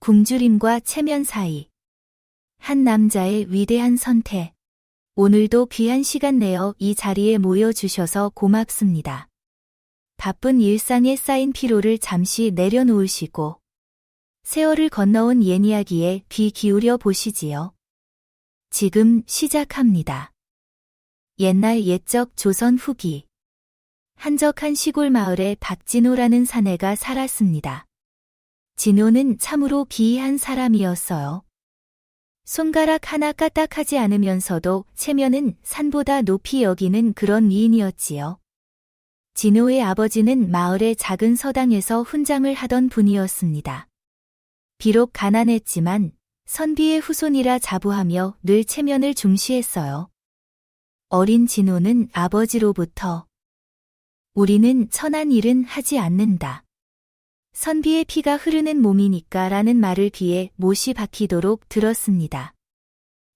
굶주림과 체면 사이. 한 남자의 위대한 선택. 오늘도 귀한 시간 내어 이 자리에 모여주셔서 고맙습니다. 바쁜 일상에 쌓인 피로를 잠시 내려놓으시고 세월을 건너온 옛 이야기에 귀 기울여 보시지요. 지금 시작합니다. 옛날 옛적 조선 후기. 한적한 시골 마을에 박진호라는 사내가 살았습니다. 진호는 참으로 기이한 사람이었어요. 손가락 하나 까딱하지 않으면서도 체면은 산보다 높이 여기는 그런 미인이었지요. 진호의 아버지는 마을의 작은 서당에서 훈장을 하던 분이었습니다. 비록 가난했지만 선비의 후손이라 자부하며 늘 체면을 중시했어요. 어린 진호는 아버지로부터 우리는 천한 일은 하지 않는다. 선비의 피가 흐르는 몸이니까 라는 말을 귀에 못이 박히도록 들었습니다.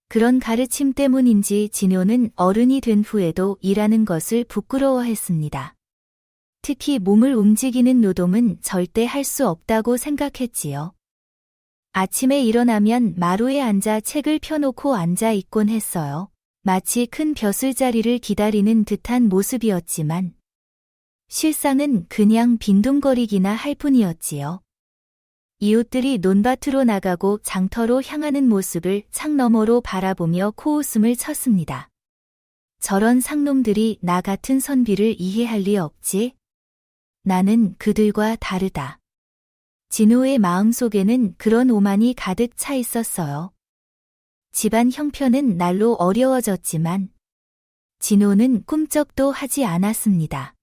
그런 가르침 때문인지 진호는 어른이 된 후에도 일하는 것을 부끄러워했습니다. 특히 몸을 움직이는 노동은 절대 할 수 없다고 생각했지요. 아침에 일어나면 마루에 앉아 책을 펴놓고 앉아 있곤 했어요. 마치 큰 벼슬자리를 기다리는 듯한 모습이었지만 실상은 그냥 빈둥거리기나 할 뿐이었지요. 이웃들이 논밭으로 나가고 장터로 향하는 모습을 창 너머로 바라보며 코웃음을 쳤습니다. 저런 상놈들이 나 같은 선비를 이해할 리 없지? 나는 그들과 다르다. 진호의 마음속에는 그런 오만이 가득 차 있었어요. 집안 형편은 날로 어려워졌지만 진호는 꿈쩍도 하지 않았습니다.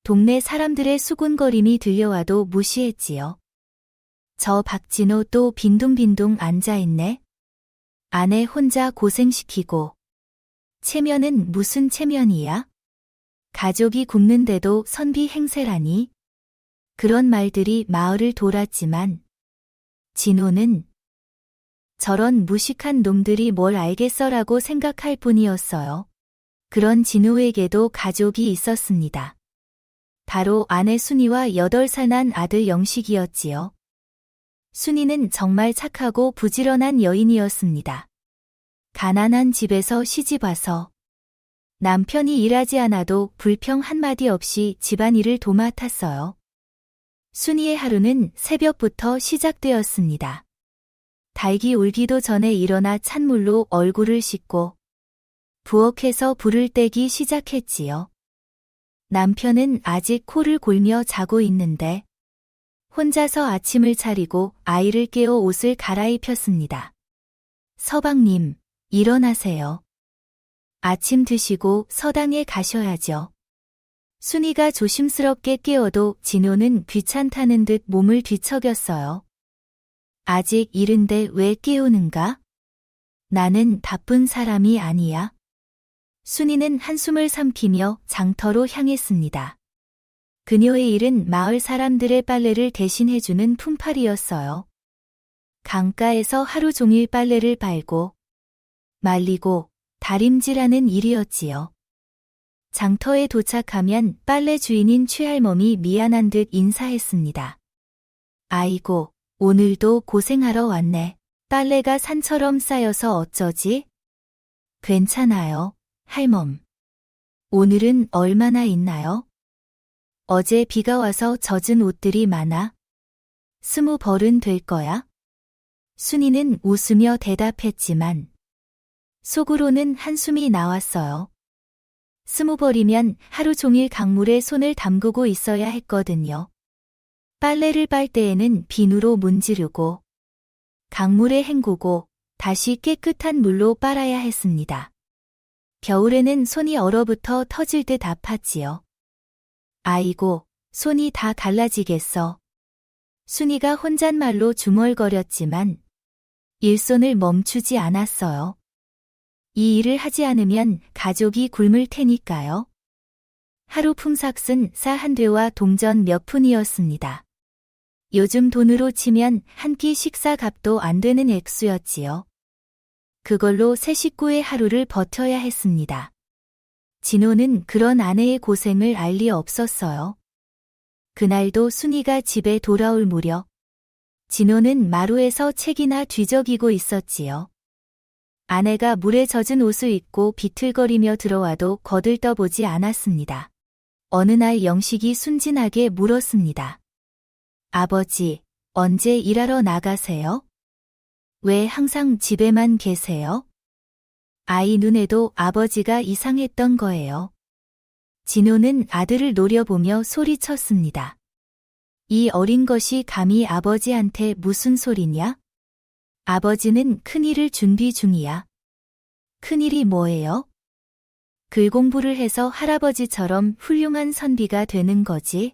동네 사람들의 수군거림이 들려와도 무시했지요. 저 박진호 또 빈둥빈둥 앉아있네. 아내 혼자 고생시키고. 체면은 무슨 체면이야? 가족이 굶는데도 선비 행세라니. 그런 말들이 마을을 돌았지만 진호는 저런 무식한 놈들이 뭘 알겠어라고 생각할 뿐이었어요. 그런 진호에게도 가족이 있었습니다. 바로 아내 순이와 8살 난 아들 영식이었지요. 순이는 정말 착하고 부지런한 여인이었습니다. 가난한 집에서 시집와서 남편이 일하지 않아도 불평 한마디 없이 집안일을 도맡았어요. 순이의 하루는 새벽부터 시작되었습니다. 닭이 울기도 전에 일어나 찬물로 얼굴을 씻고 부엌에서 불을 떼기 시작했지요. 남편은 아직 코를 골며 자고 있는데 혼자서 아침을 차리고 아이를 깨워 옷을 갈아입혔습니다. 서방님, 일어나세요. 아침 드시고 서당에 가셔야죠. 순이가 조심스럽게 깨워도 진호는 귀찮다는 듯 몸을 뒤척였어요. 아직 이른데 왜 깨우는가? 나는 바쁜 사람이 아니야. 순이는 한숨을 삼키며 장터로 향했습니다. 그녀의 일은 마을 사람들의 빨래를 대신해주는 품팔이였어요. 강가에서 하루 종일 빨래를 빨고 말리고 다림질하는 일이었지요. 장터에 도착하면 빨래 주인인 최할멈이 미안한 듯 인사했습니다. 아이고, 오늘도 고생하러 왔네. 빨래가 산처럼 쌓여서 어쩌지? 괜찮아요, 할멈. 오늘은 얼마나 있나요? 어제 비가 와서 젖은 옷들이 많아. 20벌은 될 거야? 순이는 웃으며 대답했지만 속으로는 한숨이 나왔어요. 20벌이면 하루 종일 강물에 손을 담그고 있어야 했거든요. 빨래를 빨 때에는 비누로 문지르고 강물에 헹구고 다시 깨끗한 물로 빨아야 했습니다. 겨울에는 손이 얼어붙어 터질 듯 아팠지요. 아이고, 손이 다 갈라지겠어. 순이가 혼잣말로 중얼거렸지만 일손을 멈추지 않았어요. 이 일을 하지 않으면 가족이 굶을 테니까요. 하루 품삯은 싸 한 되와 동전 몇 푼이었습니다. 요즘 돈으로 치면 한 끼 식사 값도 안 되는 액수였지요. 그걸로 세 식구의 하루를 버텨야 했습니다. 진호는 그런 아내의 고생을 알 리 없었어요. 그날도 순이가 집에 돌아올 무렵 진호는 마루에서 책이나 뒤적이고 있었지요. 아내가 물에 젖은 옷을 입고 비틀거리며 들어와도 거들떠보지 않았습니다. 어느 날 영식이 순진하게 물었습니다. 아버지, 언제 일하러 나가세요? 왜 항상 집에만 계세요? 아이 눈에도 아버지가 이상했던 거예요. 진호는 아들을 노려보며 소리쳤습니다. 이 어린 것이 감히 아버지한테 무슨 소리냐? 아버지는 큰일을 준비 중이야. 큰일이 뭐예요? 글 공부를 해서 할아버지처럼 훌륭한 선비가 되는 거지.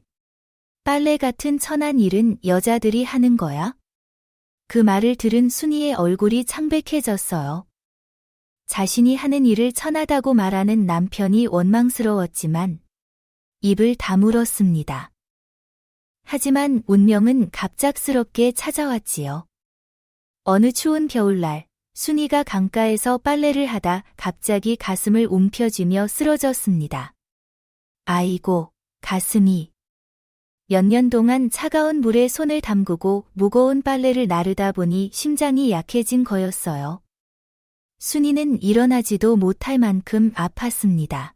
빨래 같은 천한 일은 여자들이 하는 거야. 그 말을 들은 순이의 얼굴이 창백해졌어요. 자신이 하는 일을 천하다고 말하는 남편이 원망스러웠지만 입을 다물었습니다. 하지만 운명은 갑작스럽게 찾아왔지요. 어느 추운 겨울날, 순이가 강가에서 빨래를 하다 갑자기 가슴을 움켜쥐며 쓰러졌습니다. 아이고, 가슴이. 몇 년 동안 차가운 물에 손을 담그고 무거운 빨래를 나르다 보니 심장이 약해진 거였어요. 순이는 일어나지도 못할 만큼 아팠습니다.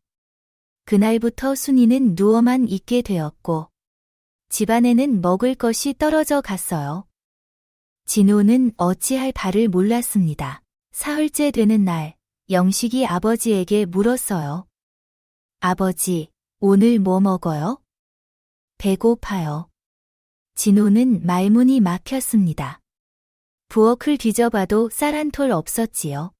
그날부터 순이는 누워만 있게 되었고, 집안에는 먹을 것이 떨어져 갔어요. 진호는 어찌할 바를 몰랐습니다. 사흘째 되는 날, 영식이 아버지에게 물었어요. 아버지, 오늘 뭐 먹어요? 배고파요. 진호는 말문이 막혔습니다. 부엌을 뒤져봐도 쌀 한 톨 없었지요.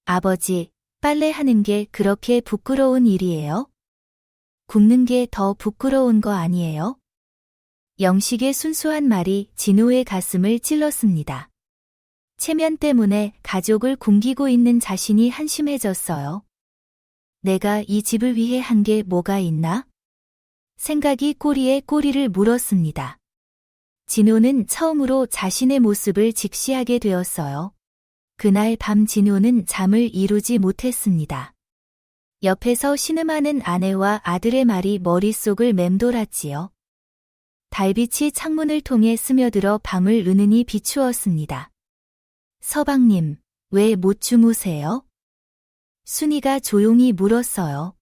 아버지, 빨래하는 게 그렇게 부끄러운 일이에요? 굽는 게 더 부끄러운 거 아니에요? 영식의 순수한 말이 진호의 가슴을 찔렀습니다. 체면 때문에 가족을 굶기고 있는 자신이 한심해졌어요. 내가 이 집을 위해 한 게 뭐가 있나? 생각이 꼬리에 꼬리를 물었습니다. 진호는 처음으로 자신의 모습을 직시하게 되었어요. 그날 밤 진호는 잠을 이루지 못했습니다. 옆에서 신음하는 아내와 아들의 말이 머릿속을 맴돌았지요. 달빛이 창문을 통해 스며들어 방을 은은히 비추었습니다. 서방님, 왜 못 주무세요? 순이가 조용히 물었어요.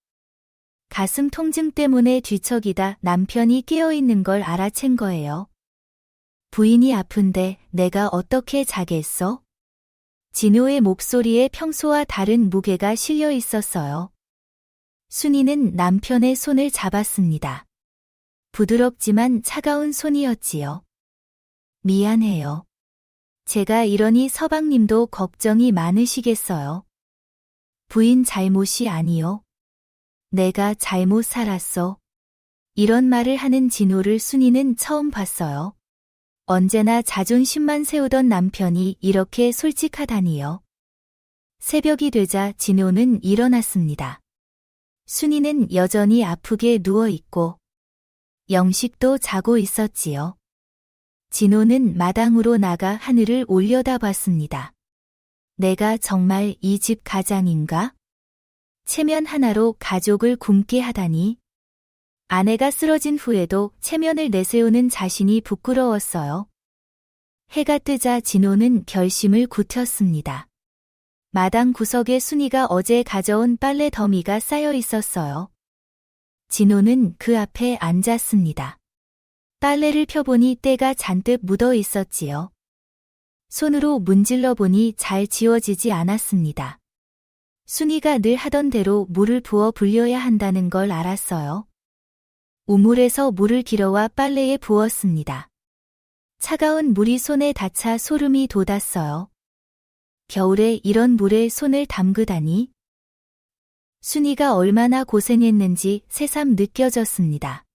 가슴 통증 때문에 뒤척이다 남편이 깨어있는 걸 알아챈 거예요. 부인이 아픈데 내가 어떻게 자겠어? 진호의 목소리에 평소와 다른 무게가 실려 있었어요. 순이는 남편의 손을 잡았습니다. 부드럽지만 차가운 손이었지요. 미안해요. 제가 이러니 서방님도 걱정이 많으시겠어요. 부인 잘못이 아니요. 내가 잘못 살았어. 이런 말을 하는 진호를 순이는 처음 봤어요. 언제나 자존심만 세우던 남편이 이렇게 솔직하다니요. 새벽이 되자 진호는 일어났습니다. 순이는 여전히 아프게 누워있고 영식도 자고 있었지요. 진호는 마당으로 나가 하늘을 올려다봤습니다. 내가 정말 이 집 가장인가? 체면 하나로 가족을 굶게 하다니. 아내가 쓰러진 후에도 체면을 내세우는 자신이 부끄러웠어요. 해가 뜨자 진호는 결심을 굳혔습니다. 마당 구석에 순이가 어제 가져온 빨래 더미가 쌓여 있었어요. 진호는 그 앞에 앉았습니다. 빨래를 펴보니 때가 잔뜩 묻어 있었지요. 손으로 문질러 보니 잘 지워지지 않았습니다. 순이가 늘 하던 대로 물을 부어 불려야 한다는 걸 알았어요. 우물에서 물을 길어와 빨래에 부었습니다. 차가운 물이 손에 닿자 소름이 돋았어요. 겨울에 이런 물에 손을 담그다니. 순이가 얼마나 고생했는지 새삼 느껴졌습니다.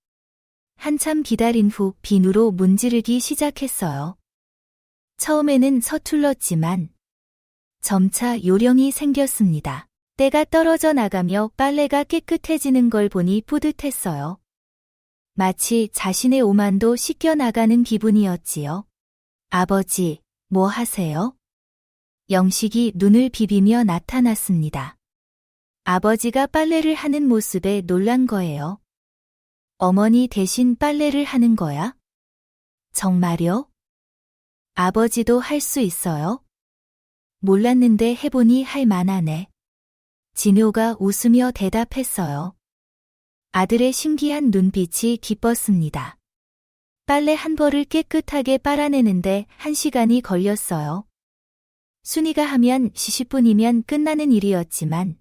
한참 기다린 후 비누로 문지르기 시작했어요. 처음에는 서툴렀지만 점차 요령이 생겼습니다. 때가 떨어져 나가며 빨래가 깨끗해지는 걸 보니 뿌듯했어요. 마치 자신의 오만도 씻겨나가는 기분이었지요. 아버지, 뭐 하세요? 영식이 눈을 비비며 나타났습니다. 아버지가 빨래를 하는 모습에 놀란 거예요. 어머니 대신 빨래를 하는 거야? 정말요? 아버지도 할 수 있어요? 몰랐는데 해보니 할 만하네. 진호가 웃으며 대답했어요. 아들의 신기한 눈빛이 기뻤습니다. 빨래 한 벌을 깨끗하게 빨아내는데 1시간이 걸렸어요. 순이가 하면 10분이면 끝나는 일이었지만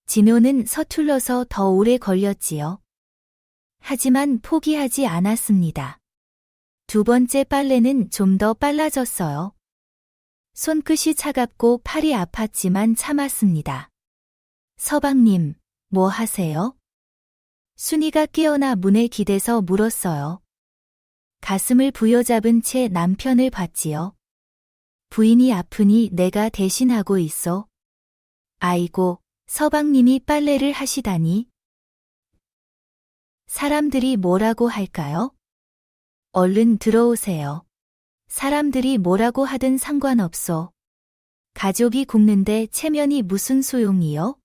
진호는 서툴러서 더 오래 걸렸지요. 하지만 포기하지 않았습니다. 두 번째 빨래는 좀 더 빨라졌어요. 손끝이 차갑고 팔이 아팠지만 참았습니다. 서방님, 뭐 하세요? 순이가 깨어나 문에 기대서 물었어요. 가슴을 부여잡은 채 남편을 봤지요. 부인이 아프니 내가 대신하고 있어. 아이고, 서방님이 빨래를 하시다니. 사람들이 뭐라고 할까요? 얼른 들어오세요. 사람들이 뭐라고 하든 상관없어. 가족이 굶는데 체면이 무슨 소용이요?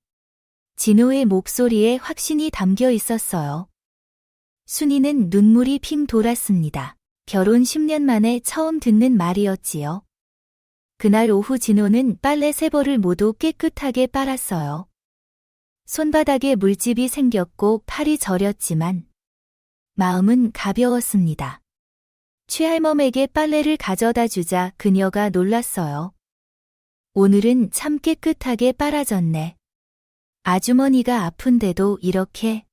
진호의 목소리에 확신이 담겨 있었어요. 순이는 눈물이 핑 돌았습니다. 결혼 10년 만에 처음 듣는 말이었지요. 그날 오후 진호는 빨래 3벌을 모두 깨끗하게 빨았어요. 손바닥에 물집이 생겼고 팔이 저렸지만 마음은 가벼웠습니다. 최할멈에게 빨래를 가져다 주자 그녀가 놀랐어요. 오늘은 참 깨끗하게 빨아졌네. 아주머니가 아픈데도 이렇게.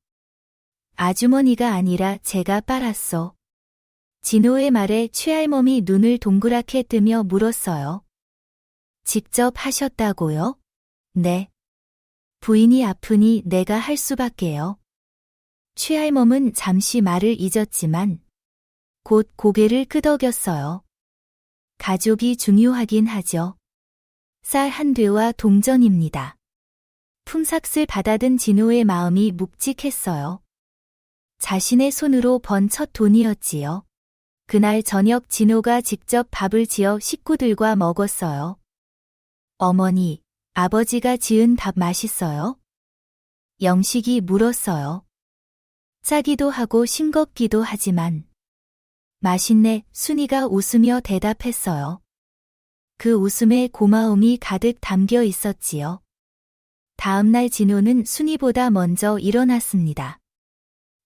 아주머니가 아니라 제가 빨았어. 진호의 말에 최할멈이 눈을 동그랗게 뜨며 물었어요. 직접 하셨다고요? 네. 부인이 아프니 내가 할 수밖에요. 최할멈은 잠시 말을 잊었지만 곧 고개를 끄덕였어요. 가족이 중요하긴 하죠. 쌀 한 되와 동전입니다. 품삯을 받아든 진호의 마음이 묵직했어요. 자신의 손으로 번 첫 돈이었지요. 그날 저녁 진호가 직접 밥을 지어 식구들과 먹었어요. 어머니, 아버지가 지은 밥 맛있어요? 영식이 물었어요. 짜기도 하고 싱겁기도 하지만 맛있네, 순이가 웃으며 대답했어요. 그 웃음에 고마움이 가득 담겨 있었지요. 다음날 진호는 순이보다 먼저 일어났습니다.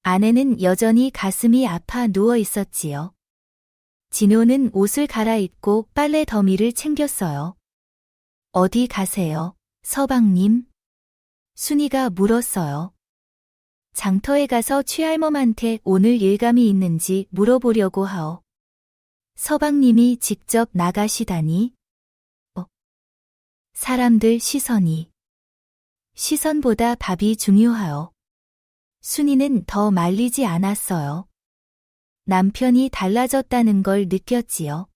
아내는 여전히 가슴이 아파 누워 있었지요. 진호는 옷을 갈아입고 빨래 더미를 챙겼어요. 어디 가세요, 서방님? 순이가 물었어요. 장터에 가서 최할멈한테 오늘 일감이 있는지 물어보려고 하오. 서방님이 직접 나가시다니? 사람들 시선이. 시선보다 밥이 중요하오. 순이는 더 말리지 않았어요. 남편이 달라졌다는 걸 느꼈지요.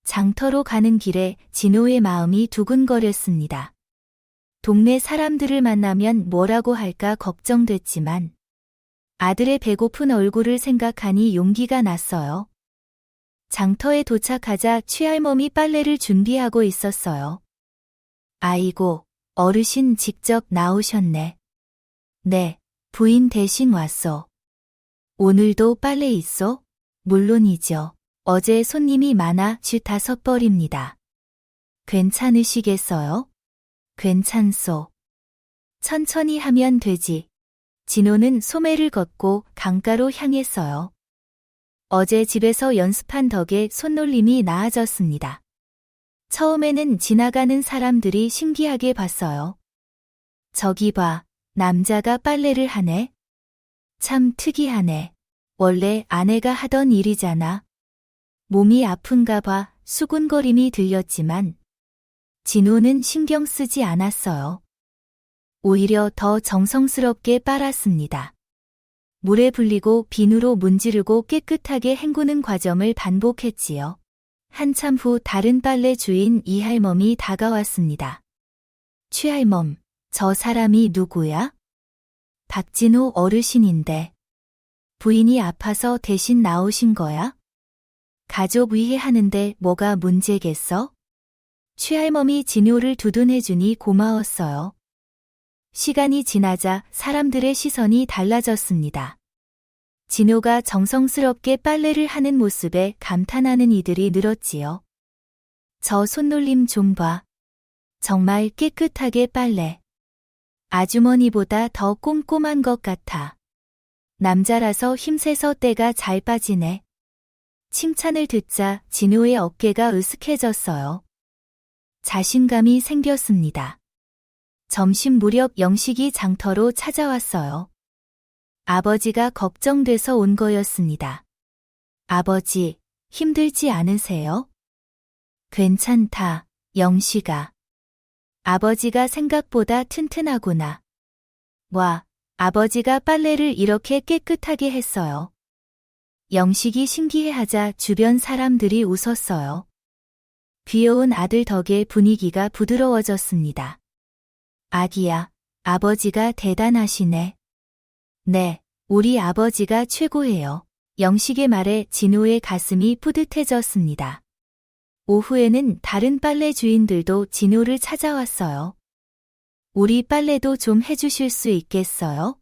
장터로 가는 길에 진호의 마음이 두근거렸습니다. 동네 사람들을 만나면 뭐라고 할까 걱정됐지만 아들의 배고픈 얼굴을 생각하니 용기가 났어요. 장터에 도착하자 최할멈이 빨래를 준비하고 있었어요. 아이고, 어르신 직접 나오셨네. 네, 부인 대신 왔어. 오늘도 빨래 있어? 물론이죠. 어제 손님이 많아 5벌입니다. 괜찮으시겠어요? 괜찮소. 천천히 하면 되지. 진호는 소매를 걷고 강가로 향했어요. 어제 집에서 연습한 덕에 손놀림이 나아졌습니다. 처음에는 지나가는 사람들이 신기하게 봤어요. 저기 봐, 남자가 빨래를 하네. 참 특이하네. 원래 아내가 하던 일이잖아. 몸이 아픈가 봐 수군거림이 들렸지만 진호는 신경 쓰지 않았어요. 오히려 더 정성스럽게 빨았습니다. 물에 불리고 비누로 문지르고 깨끗하게 헹구는 과정을 반복했지요. 한참 후 다른 빨래 주인 이할멈이 다가왔습니다. 최할멈, 저 사람이 누구야? 박진호 어르신인데. 부인이 아파서 대신 나오신 거야? 가족 위해 하는데 뭐가 문제겠어? 최할멈이 진호를 두둔해주니 고마웠어요. 시간이 지나자 사람들의 시선이 달라졌습니다. 진호가 정성스럽게 빨래를 하는 모습에 감탄하는 이들이 늘었지요. 저 손놀림 좀 봐. 정말 깨끗하게 빨래. 아주머니보다 더 꼼꼼한 것 같아. 남자라서 힘세서 때가 잘 빠지네. 칭찬을 듣자 진호의 어깨가 으쓱해졌어요. 자신감이 생겼습니다. 점심 무렵 영식이 장터로 찾아왔어요. 아버지가 걱정돼서 온 거였습니다. 아버지, 힘들지 않으세요? 괜찮다, 영식아. 아버지가 생각보다 튼튼하구나. 와, 아버지가 빨래를 이렇게 깨끗하게 했어요. 영식이 신기해하자 주변 사람들이 웃었어요. 귀여운 아들 덕에 분위기가 부드러워졌습니다. 아기야, 아버지가 대단하시네. 네, 우리 아버지가 최고예요. 영식의 말에 진호의 가슴이 뿌듯해졌습니다. 오후에는 다른 빨래 주인들도 진호를 찾아왔어요. 우리 빨래도 좀 해주실 수 있겠어요?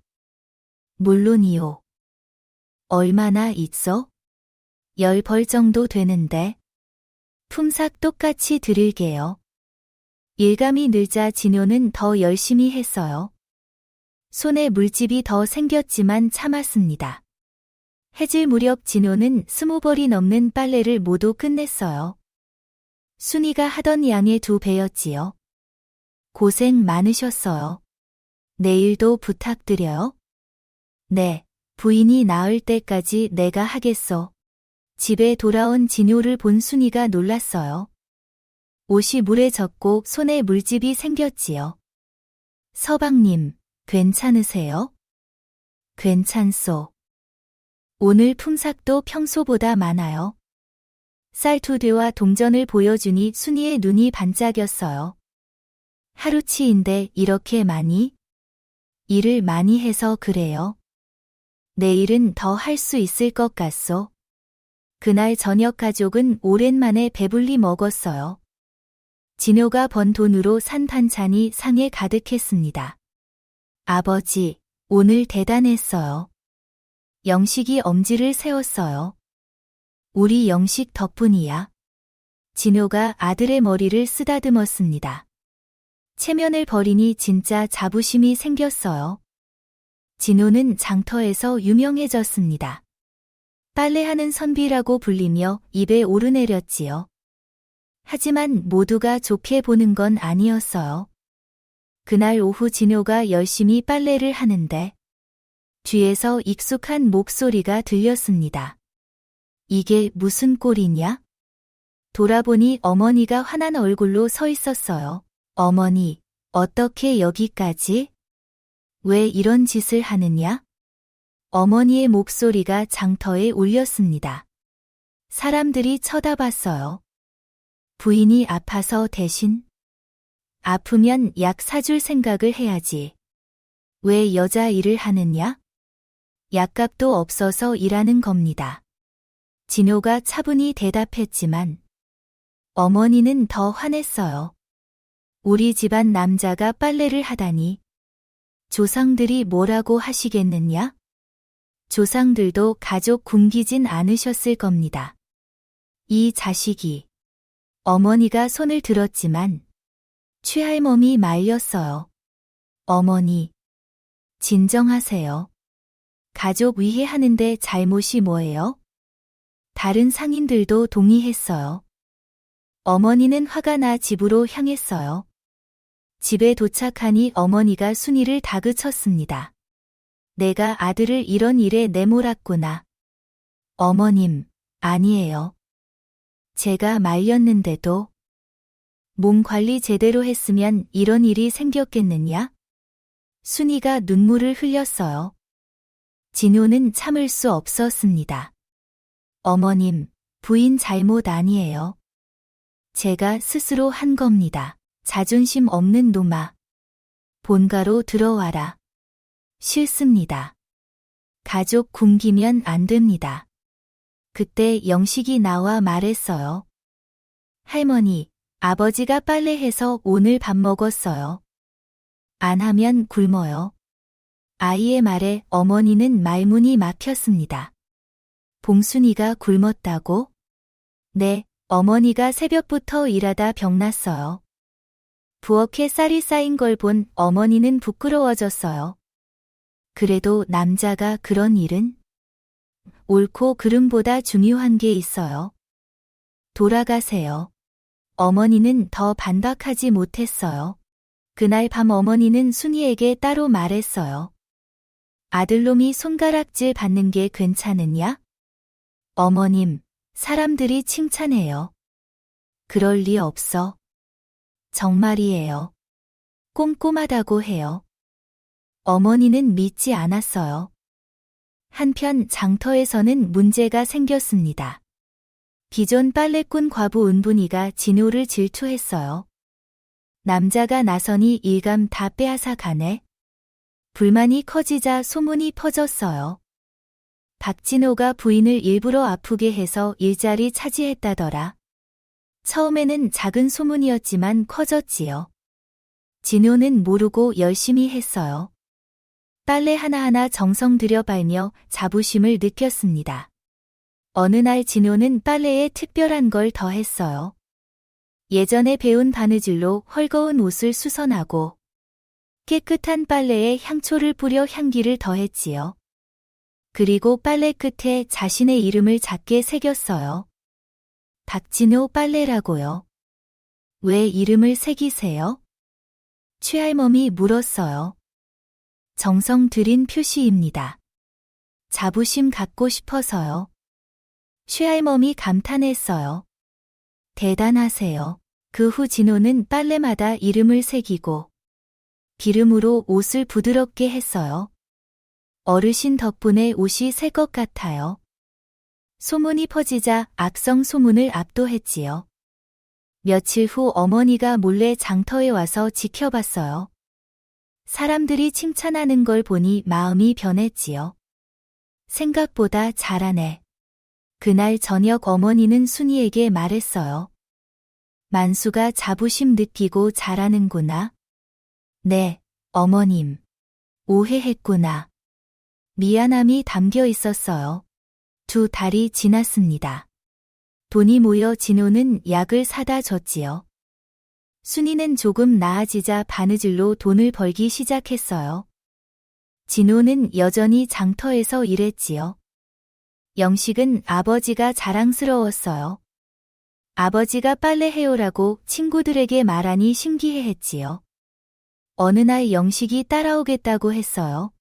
물론이요. 얼마나 있어? 10벌 정도 되는데. 품삯 똑같이 드릴게요. 일감이 늘자 진호는 더 열심히 했어요. 손에 물집이 더 생겼지만 참았습니다. 해질 무렵 진호는 20벌이 넘는 빨래를 모두 끝냈어요. 순이가 하던 양의 2배였지요. 고생 많으셨어요. 내일도 부탁드려요. 네, 부인이 나을 때까지 내가 하겠어. 집에 돌아온 진호를 본 순이가 놀랐어요. 옷이 물에 젖고 손에 물집이 생겼지요. 서방님, 괜찮으세요? 괜찮소. 오늘 품삯도 평소보다 많아요. 쌀 2대와 동전을 보여주니 순이의 눈이 반짝였어요. 하루치인데 이렇게 많이? 일을 많이 해서 그래요. 내일은 더 할 수 있을 것 같소. 그날 저녁 가족은 오랜만에 배불리 먹었어요. 진호가 번 돈으로 산 반찬이 상에 가득했습니다. 아버지, 오늘 대단했어요. 영식이 엄지를 세웠어요. 우리 영식 덕분이야. 진호가 아들의 머리를 쓰다듬었습니다. 체면을 버리니 진짜 자부심이 생겼어요. 진호는 장터에서 유명해졌습니다. 빨래하는 선비라고 불리며 입에 오르내렸지요. 하지만 모두가 좋게 보는 건 아니었어요. 그날 오후 진호가 열심히 빨래를 하는데 뒤에서 익숙한 목소리가 들렸습니다. 이게 무슨 꼴이냐? 돌아보니 어머니가 화난 얼굴로 서 있었어요. 어머니, 어떻게 여기까지? 왜 이런 짓을 하느냐? 어머니의 목소리가 장터에 울렸습니다. 사람들이 쳐다봤어요. 부인이 아파서 대신? 아프면 약 사줄 생각을 해야지. 왜 여자 일을 하느냐? 약값도 없어서 일하는 겁니다. 진호가 차분히 대답했지만 어머니는 더 화냈어요. 우리 집안 남자가 빨래를 하다니. 조상들이 뭐라고 하시겠느냐? 조상들도 가족 굶기진 않으셨을 겁니다. 이 자식이. 어머니가 손을 들었지만 최할멈이 말렸어요. 어머니, 진정하세요. 가족 위해 하는데 잘못이 뭐예요? 다른 상인들도 동의했어요. 어머니는 화가 나 집으로 향했어요. 집에 도착하니 어머니가 순이를 다그쳤습니다. 내가 아들을 이런 일에 내몰았구나. 어머님, 아니에요. 제가 말렸는데도 몸 관리 제대로 했으면 이런 일이 생겼겠느냐? 순이가 눈물을 흘렸어요. 진호는 참을 수 없었습니다. 어머님, 부인 잘못 아니에요. 제가 스스로 한 겁니다. 자존심 없는 놈아. 본가로 들어와라. 싫습니다. 가족 굶기면 안 됩니다. 그때 영식이 나와 말했어요. 할머니, 아버지가 빨래해서 오늘 밥 먹었어요. 안 하면 굶어요. 아이의 말에 어머니는 말문이 막혔습니다. 봉순이가 굶었다고? 네, 어머니가 새벽부터 일하다 병났어요. 부엌에 쌀이 쌓인 걸 본 어머니는 부끄러워졌어요. 그래도 남자가 그런 일은? 옳고 그름보다 중요한 게 있어요. 돌아가세요. 어머니는 더 반박하지 못했어요. 그날 밤 어머니는 순이에게 따로 말했어요. 아들놈이 손가락질 받는 게 괜찮으냐? 어머님, 사람들이 칭찬해요. 그럴 리 없어. 정말이에요. 꼼꼼하다고 해요. 어머니는 믿지 않았어요. 한편 장터에서는 문제가 생겼습니다. 기존 빨래꾼 과부 은분이가 진호를 질투했어요. 남자가 나서니 일감 다 빼앗아 가네. 불만이 커지자 소문이 퍼졌어요. 박진호가 부인을 일부러 아프게 해서 일자리 차지했다더라. 처음에는 작은 소문이었지만 커졌지요. 진호는 모르고 열심히 했어요. 빨래 하나하나 정성 들여 빨며 자부심을 느꼈습니다. 어느 날 진호는 빨래에 특별한 걸 더했어요. 예전에 배운 바느질로 헐거운 옷을 수선하고 깨끗한 빨래에 향초를 뿌려 향기를 더했지요. 그리고 빨래 끝에 자신의 이름을 작게 새겼어요. 박진호 빨래라고요. 왜 이름을 새기세요? 최할멈이 물었어요. 정성 들인 표시입니다. 자부심 갖고 싶어서요. 최할멈이 감탄했어요. 대단하세요. 그 후 진호는 빨래마다 이름을 새기고 기름으로 옷을 부드럽게 했어요. 어르신 덕분에 옷이 새 것 같아요. 소문이 퍼지자 악성 소문을 압도했지요. 며칠 후 어머니가 몰래 장터에 와서 지켜봤어요. 사람들이 칭찬하는 걸 보니 마음이 변했지요. 생각보다 잘하네. 그날 저녁 어머니는 순이에게 말했어요. 만수가 자부심 느끼고 잘하는구나. 네, 어머님. 오해했구나. 미안함이 담겨 있었어요. 2달이 지났습니다. 돈이 모여 진호는 약을 사다 줬지요. 순이는 조금 나아지자 바느질로 돈을 벌기 시작했어요. 진호는 여전히 장터에서 일했지요. 영식은 아버지가 자랑스러웠어요. 아버지가 빨래해오라고 친구들에게 말하니 신기해했지요. 어느 날 영식이 따라오겠다고 했어요.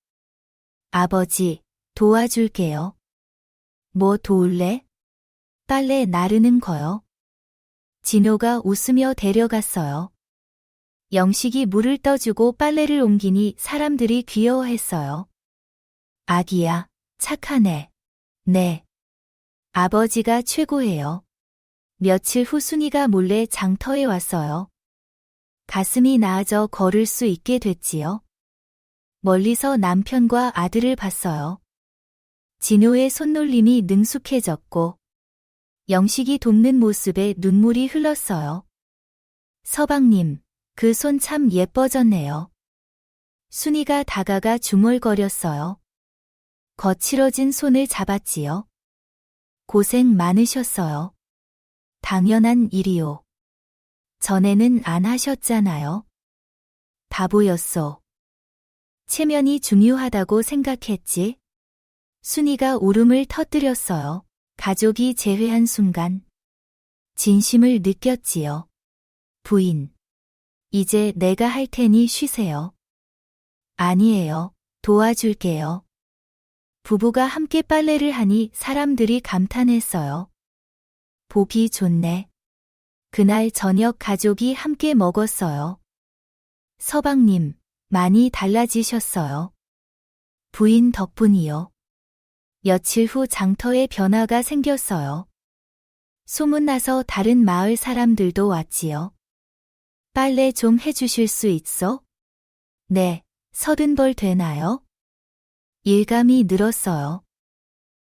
아버지, 도와줄게요. 뭐 도울래? 빨래 나르는 거요. 진호가 웃으며 데려갔어요. 영식이 물을 떠주고 빨래를 옮기니 사람들이 귀여워했어요. 아기야, 착하네. 네. 아버지가 최고예요. 며칠 후 순이가 몰래 장터에 왔어요. 가슴이 나아져 걸을 수 있게 됐지요. 멀리서 남편과 아들을 봤어요. 진호의 손놀림이 능숙해졌고 영식이 돕는 모습에 눈물이 흘렀어요. 서방님, 그 손 참 예뻐졌네요. 순이가 다가가 중얼거렸어요. 거칠어진 손을 잡았지요. 고생 많으셨어요. 당연한 일이요. 전에는 안 하셨잖아요. 바보였어. 체면이 중요하다고 생각했지. 순이가 울음을 터뜨렸어요. 가족이 재회한 순간 진심을 느꼈지요. 부인, 이제 내가 할 테니 쉬세요. 아니에요. 도와줄게요. 부부가 함께 빨래를 하니 사람들이 감탄했어요. 보기 좋네. 그날 저녁 가족이 함께 먹었어요. 서방님, 많이 달라지셨어요. 부인 덕분이요. 며칠 후 장터에 변화가 생겼어요. 소문나서 다른 마을 사람들도 왔지요. 빨래 좀 해주실 수 있어? 네, 30벌 되나요? 일감이 늘었어요.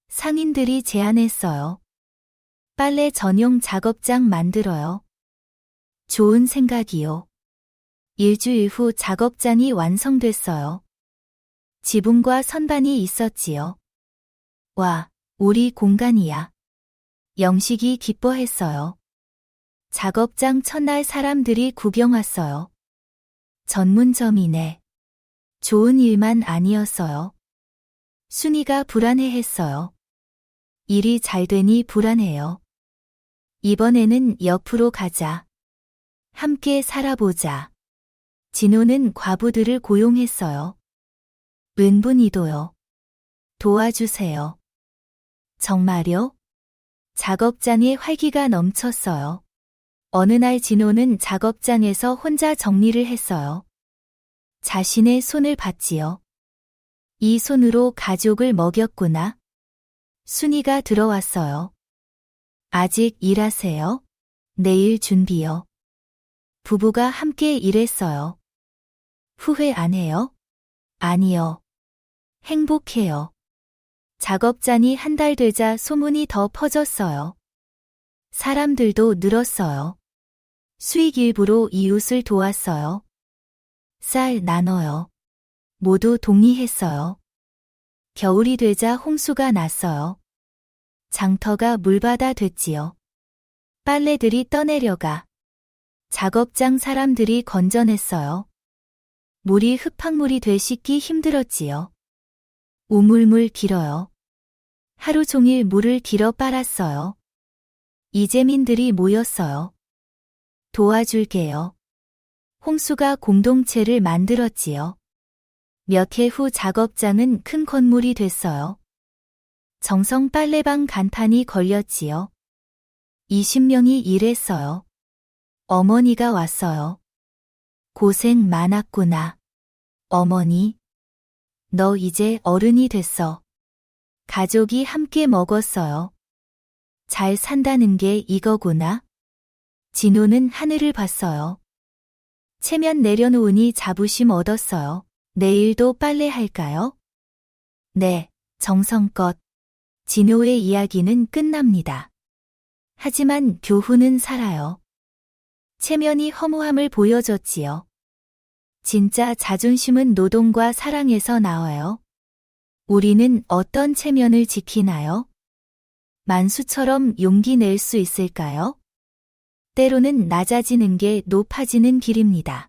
상인들이 제안했어요. 빨래 전용 작업장 만들어요. 좋은 생각이요. 일주일 후 작업장이 완성됐어요. 지붕과 선반이 있었지요. 와, 우리 공간이야. 영식이 기뻐했어요. 작업장 첫날 사람들이 구경 왔어요. 전문점이네. 좋은 일만 아니었어요. 순이가 불안해했어요. 일이 잘 되니 불안해요. 이번에는 옆으로 가자. 함께 살아보자. 진호는 과부들을 고용했어요. 은분이도요. 도와주세요. 정말요? 작업장에 활기가 넘쳤어요. 어느 날 진호는 작업장에서 혼자 정리를 했어요. 자신의 손을 봤지요. 이 손으로 가족을 먹였구나. 순이가 들어왔어요. 아직 일하세요? 내일 준비요. 부부가 함께 일했어요. 후회 안 해요? 아니요. 행복해요. 작업장이 한 달 되자 소문이 더 퍼졌어요. 사람들도 늘었어요. 수익 일부로 이웃을 도왔어요. 쌀 나눠요. 모두 동의했어요. 겨울이 되자 홍수가 났어요. 장터가 물바다 됐지요. 빨래들이 떠내려가. 작업장 사람들이 건져냈어요. 물이 흙탕물이 돼 씻기 힘들었지요. 우물물 길어요. 하루 종일 물을 길어 빨았어요. 이재민들이 모였어요. 도와줄게요. 홍수가 공동체를 만들었지요. 몇 해 후 작업장은 큰 건물이 됐어요. 정성 빨래방 간판이 걸렸지요. 20명이 일했어요. 어머니가 왔어요. 고생 많았구나. 어머니, 너 이제 어른이 됐어. 가족이 함께 먹었어요. 잘 산다는 게 이거구나. 진호는 하늘을 봤어요. 체면 내려놓으니 자부심 얻었어요. 내일도 빨래할까요? 네, 정성껏. 진호의 이야기는 끝납니다. 하지만 교훈은 살아요. 체면이 허무함을 보여줬지요. 진짜 자존심은 노동과 사랑에서 나와요. 우리는 어떤 체면을 지키나요? 만수처럼 용기 낼 수 있을까요? 때로는 낮아지는 게 높아지는 길입니다.